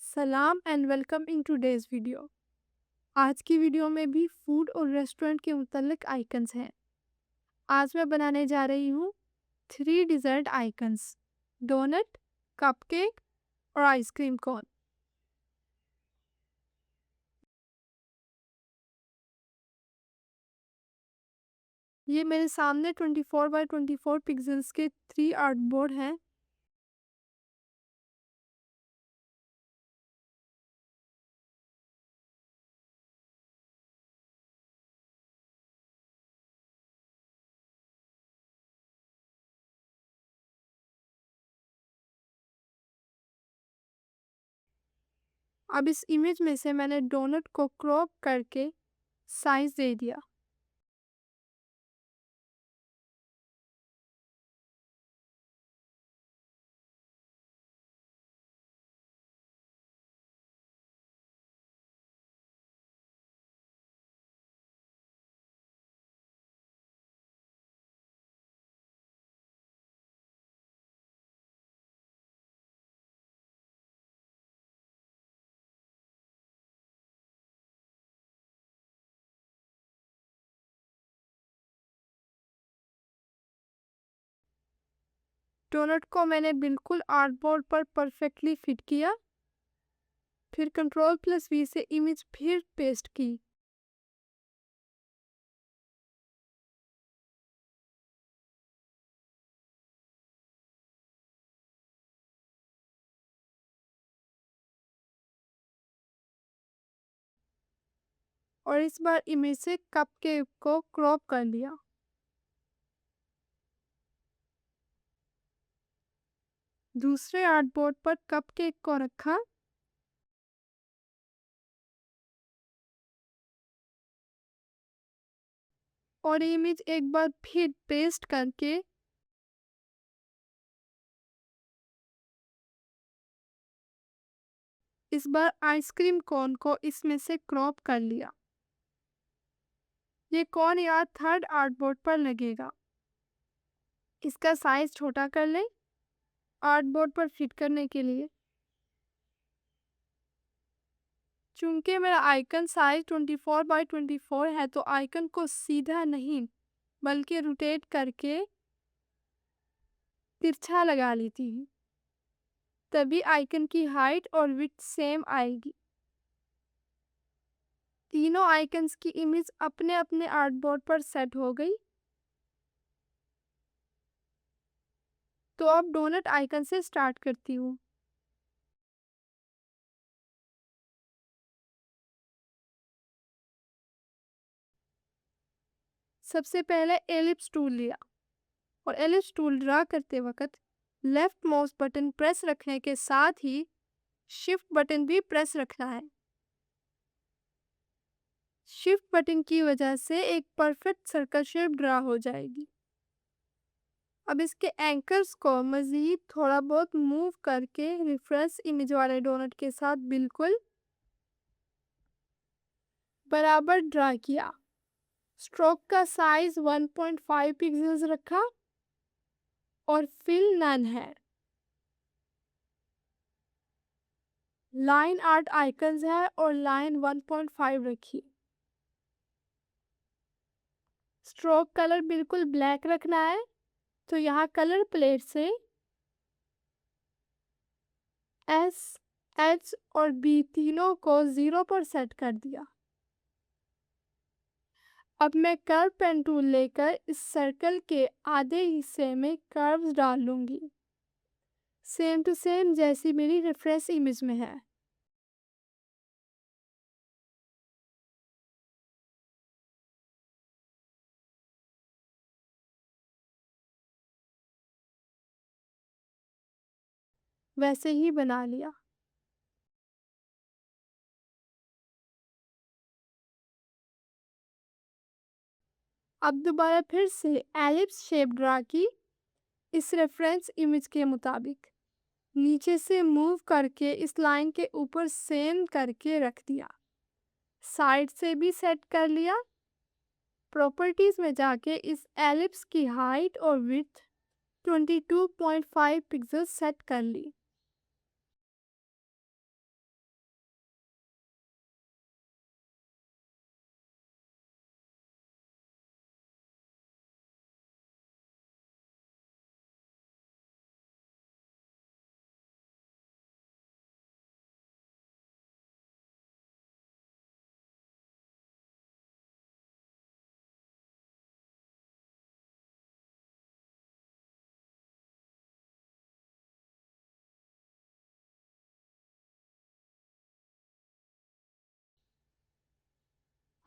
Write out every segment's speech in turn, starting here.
सलाम and welcome in today's video. आज की वीडियो में भी फूड और रेस्टोरेंट के मुतल्लिक आइकन्स हैं। आज मैं बनाने जा रही हूँ 3 डिज़र्ट आइकन्स, डोनट, कपकेक और आइसक्रीम कोन। ये मेरे सामने 24 बाय 24 पिक्सल्स के 3 आर्टबोर्ड हैं। अब इस इमेज में से मैंने डोनट को क्रॉप करके साइज दे दिया। डोनट को मैंने बिल्कुल आर्टबोर्ड पर परफेक्टली फिट किया, फिर Ctrl+V से इमेज फिर पेस्ट की। और इस बार इमेज से कपकेक को क्रॉप कर लिया। दूसरे आर्टबोर्ड पर कपकेक को रखा और इमेज एक बार फिर पेस्ट करके इस बार आइसक्रीम कोन को इसमें से क्रॉप कर लिया। ये कोन यार थर्ड आर्टबोर्ड पर लगेगा। इसका साइज छोटा कर लें आर्टबोर्ड पर फिट करने के लिए। चूंकि मेरा आइकन साइज 24 बाय 24 है तो आइकन को सीधा नहीं बल्कि रोटेट करके तिरछा लगा लेती हूँ, तभी आइकन की हाइट और विड्थ सेम आएगी। तीनों आइकन्स की इमेज अपने अपने आर्टबोर्ड पर सेट हो गई। तो अब डोनट आइकन से स्टार्ट करती हूँ। सबसे पहले एलिप्स टूल लिया और एलिप्स टूल ड्रा करते वक्त लेफ्ट माउस बटन प्रेस रखने के साथ ही शिफ्ट बटन भी प्रेस रखना है। शिफ्ट बटन की वजह से एक परफेक्ट सर्कल शेप ड्रा हो जाएगी। अब इसके एंकर्स को मज़ीद थोड़ा बहुत मूव करके रेफरेंस इमेज वाले डोनट के साथ बिल्कुल बराबर ड्रा किया। स्ट्रोक का साइज 1.5 पिक्सेल्स रखा और फिल नन है। लाइन आर्ट आइकन्स है और लाइन 1.5 रखी। स्ट्रोक कलर बिल्कुल ब्लैक रखना है तो यहाँ कलर प्लेट से एस, एच और बी तीनों को 0 पर सेट कर दिया। अब मैं कर्व पेन टूल लेकर इस सर्कल के आधे हिस्से में कर्व्स डाल लूंगी, सेम टू सेम जैसी मेरी रेफरेंस इमेज में है। वैसे ही बना लिया। अब दोबारा फिर से एलिप्स शेप ड्रा की इस रेफरेंस इमेज के मुताबिक। नीचे से मूव करके इस लाइन के ऊपर सेम करके रख दिया। साइड से भी सेट कर लिया। प्रॉपर्टीज में जाके इस एलिप्स की हाइट और विड्थ 22.5 पिक्सल सेट कर ली।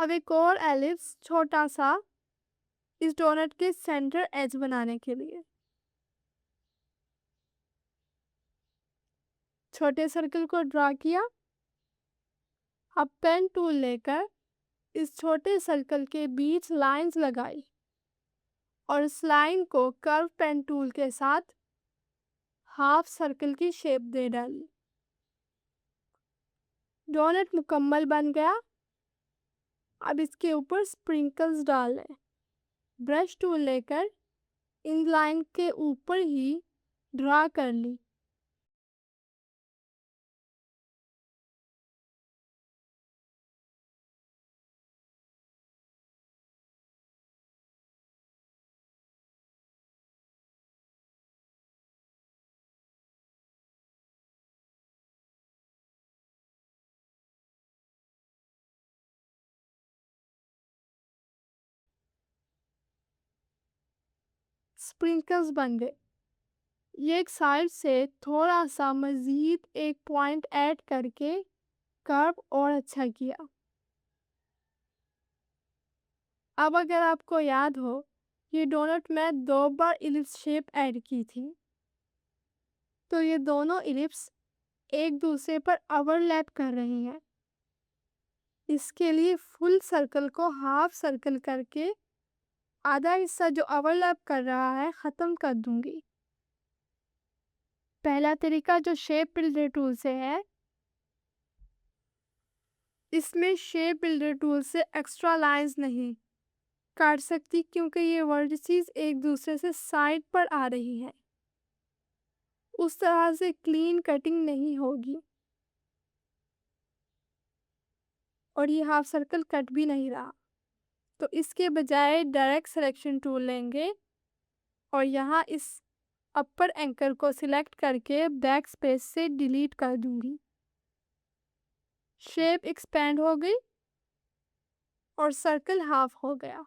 अब एक और एलिप्स छोटा सा इस डोनट के सेंटर एज बनाने के लिए छोटे सर्कल को ड्रा किया। अब पेन टूल लेकर इस छोटे सर्कल के बीच लाइंस लगाई और इस लाइन को कर्व पेन टूल के साथ हाफ सर्कल की शेप दे डाली। डोनट मुकम्मल बन गया। अब इसके ऊपर स्प्रिंकल्स डाल लें। ब्रश टूल लेकर इन लाइन के ऊपर ही ड्रा कर ली। स्प्रिंकल्स बन गए। ये एक साइड से थोड़ा सा मज़ीद एक पॉइंट ऐड करके कर्व और अच्छा किया। अब अगर आपको याद हो, ये डोनट में 2 बार इलिप्स शेप ऐड की थी, तो ये दोनों इलिप्स एक दूसरे पर ओवरलैप कर रही हैं। इसके लिए फुल सर्कल को हाफ सर्कल करके आधा हिस्सा जो ओवरलैप कर रहा है ख़त्म कर दूंगी। पहला तरीका जो शेप बिल्डर टूल से है, इसमें शेप बिल्डर टूल से एक्स्ट्रा लाइंस नहीं काट सकती क्योंकि ये वर्टिसेस एक दूसरे से साइड पर आ रही हैं। उस तरह से क्लीन कटिंग नहीं होगी और ये हाफ सर्कल कट भी नहीं रहा। तो इसके बजाय डायरेक्ट सिलेक्शन टूल लेंगे और यहाँ इस अपर एंकर को सिलेक्ट करके बैक स्पेस से डिलीट कर दूंगी। शेप एक्सपेंड हो गई और सर्कल हाफ हो गया।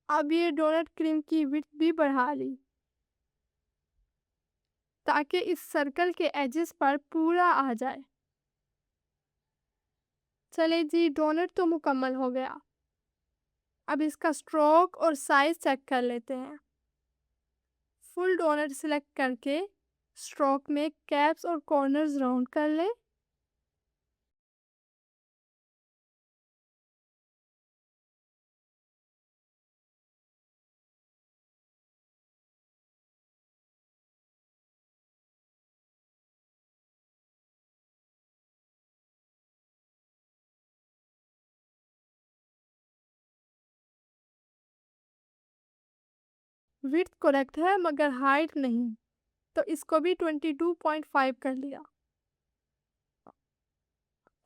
अब ये डोनट क्रीम की विड्थ भी बढ़ा ली ताकि इस सर्कल के एजेस पर पूरा आ जाए। चले जी, डोनट तो मुकम्मल हो गया। अब इसका स्ट्रोक और साइज चेक कर लेते हैं। फुल डोनट सिलेक्ट करके स्ट्रोक में कैप्स और कॉर्नर्स राउंड कर ले। विड्थ करेक्ट है मगर हाइट नहीं, तो इसको भी 22.5 कर लिया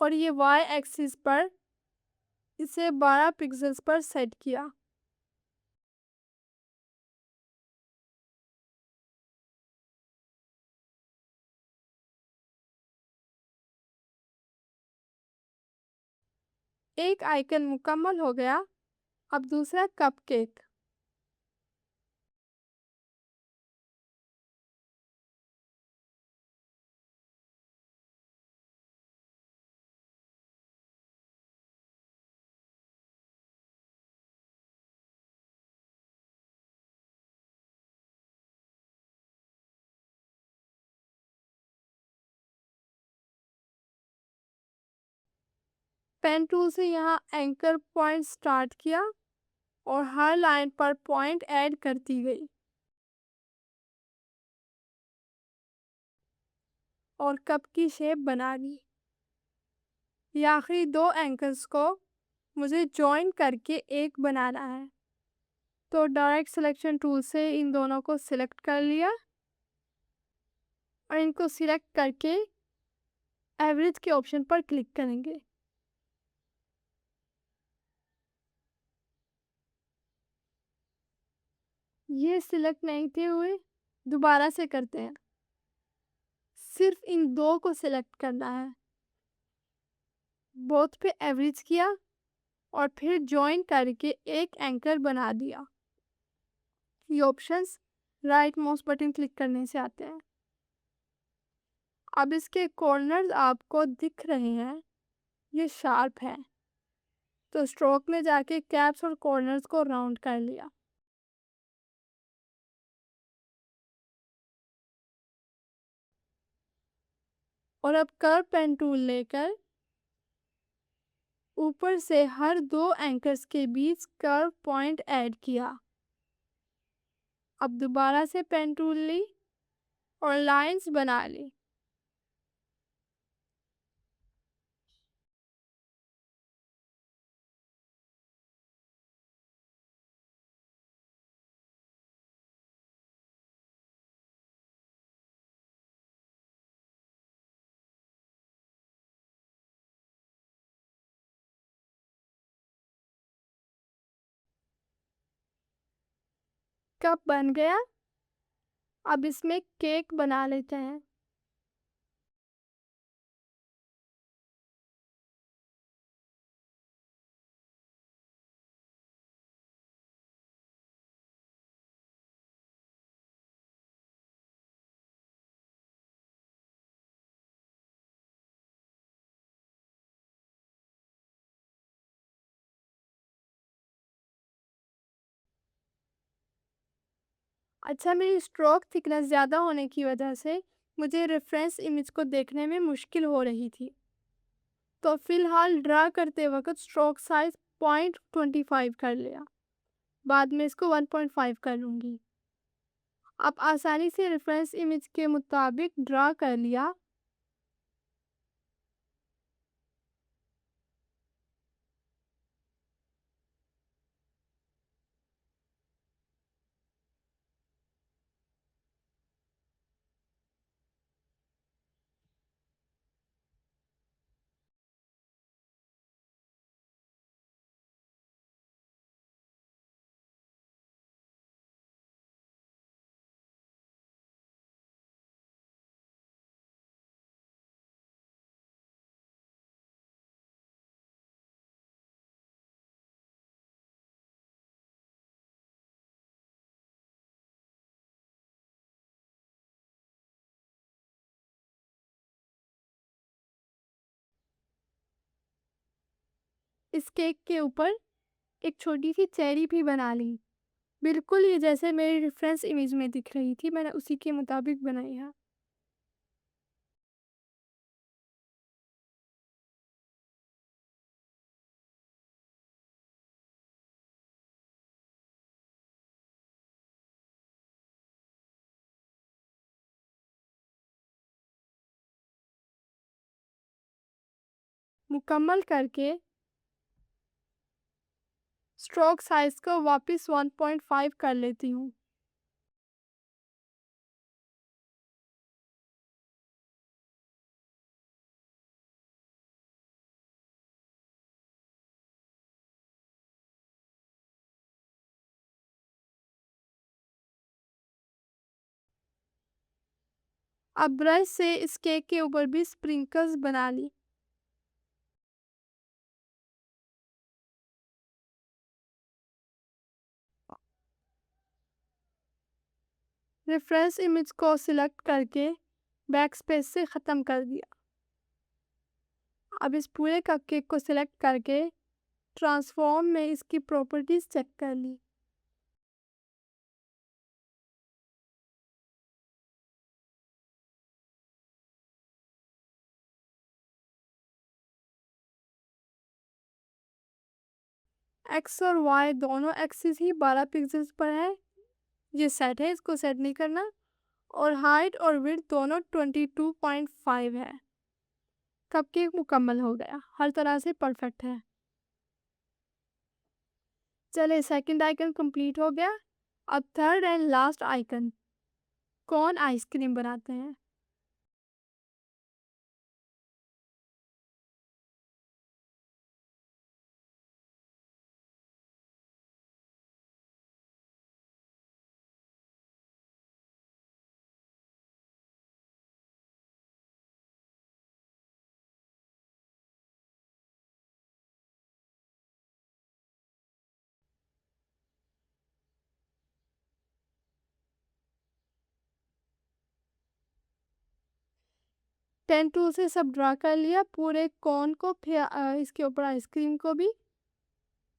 और ये वाई एक्सिस पर इसे 12 पिक्सेल्स पर सेट किया। एक आइकन मुकम्मल हो गया। अब दूसरा कपकेक। पेन टूल से यहाँ एंकर पॉइंट स्टार्ट किया और हर लाइन पर पॉइंट ऐड करती गई और कप की शेप बना ली। ये आखिरी 2 एंकर्स को मुझे जॉइन करके एक बनाना है, तो डायरेक्ट सिलेक्शन टूल से इन दोनों को सिलेक्ट कर लिया और इनको सिलेक्ट करके एवरेज के ऑप्शन पर क्लिक करेंगे। ये सिलेक्ट नहीं थे हुए, दोबारा से करते हैं। सिर्फ इन 2 को सिलेक्ट करना है। बोथ पे एवरेज किया और फिर जॉइन करके एक एंकर बना दिया। ये options right mouse button click करने से आते हैं। अब इसके कॉर्नर्स आपको दिख रहे हैं, ये शार्प है। तो स्ट्रोक में जाके कैप्स और कॉर्नर्स को राउंड कर लिया। और अब कर्व पेन टूल लेकर ऊपर से हर दो एंकर्स के बीच कर्व पॉइंट ऐड किया। अब दोबारा से पेन टूल ली और लाइंस बना ली। कप बन गया। अब इसमें केक बना लेते हैं। अच्छा, मेरी स्ट्रोक थिकनेस ज़्यादा होने की वजह से मुझे रेफरेंस इमेज को देखने में मुश्किल हो रही थी। तो फिलहाल ड्रा करते वक्त स्ट्रोक साइज 0.25 कर लिया। बाद में इसको 1.5 कर लूँगी। अब आसानी से रेफरेंस इमेज के मुताबिक ड्रा कर लिया। इस केक के ऊपर एक छोटी सी चेरी भी बना ली। बिल्कुल ये जैसे मेरी रेफरेंस इमेज में दिख रही थी, मैंने उसी के मुताबिक बनाई है। मुकम्मल करके स्ट्रोक साइज को वापस 1.5 कर लेती हूँ। अब ब्रश से इस केक के ऊपर भी स्प्रिंकल्स बना ली। रेफरेंस इमेज को सिलेक्ट करके बैक स्पेस से ख़त्म कर दिया। अब इस पूरे कप केक को सिलेक्ट करके ट्रांसफॉर्म में इसकी प्रॉपर्टीज चेक कर ली। एक्स और वाई दोनों एक्सिस ही 12 पिक्सेल्स पर है। ये सेट है, इसको सेट नहीं करना। और हाइट और विड्थ दोनों 22.5 है। कपकेक मुकम्मल हो गया, हर तरह से परफेक्ट है। चले, सेकंड आइकन कंप्लीट हो गया। अब थर्ड एंड लास्ट आइकन, कौन आइसक्रीम बनाते हैं। पेन टूल से सब ड्रा कर लिया, पूरे कॉन को, फिर इसके ऊपर आइसक्रीम को भी।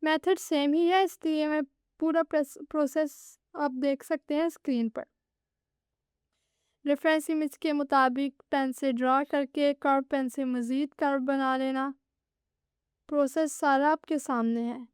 मेथड सेम ही है, इसलिए मैं पूरा प्रोसेस आप देख सकते हैं स्क्रीन पर। रेफरेंस इमेज के मुताबिक पेन से ड्रा करके कर्व पेन से मज़ीद कर्व बना लेना। प्रोसेस सारा आपके सामने है।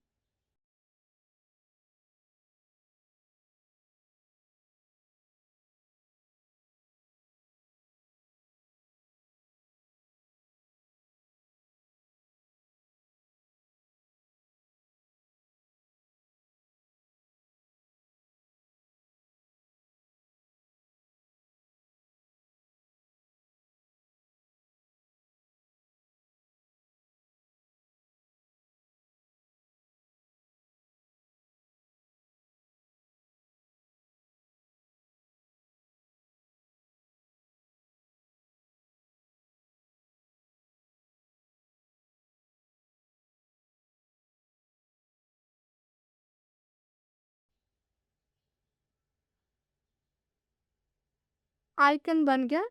आइकन बन गया।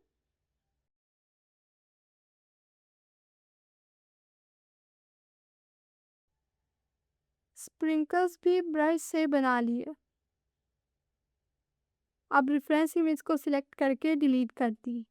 स्प्रिंकल्स भी ब्रश से बना लिए। अब रेफरेंस इमेज को सिलेक्ट करके डिलीट कर दी।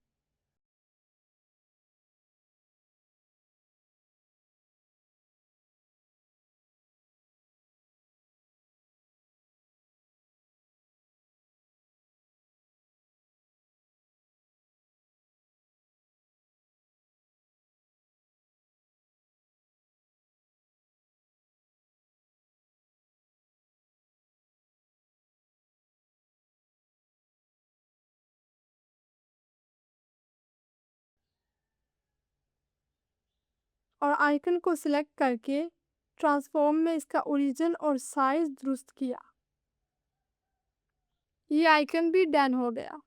और आइकन को सिलेक्ट करके ट्रांसफॉर्म में इसका ओरिजिन और साइज दुरुस्त किया। ये आइकन भी डन हो गया।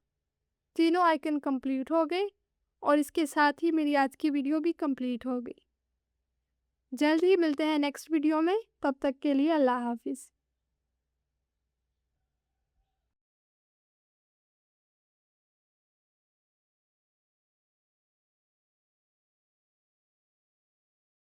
तीनों आइकन कंप्लीट हो गए और इसके साथ ही मेरी आज की वीडियो भी कंप्लीट हो गई। जल्द ही मिलते हैं नेक्स्ट वीडियो में, तब तक के लिए अल्लाह हाफिज़।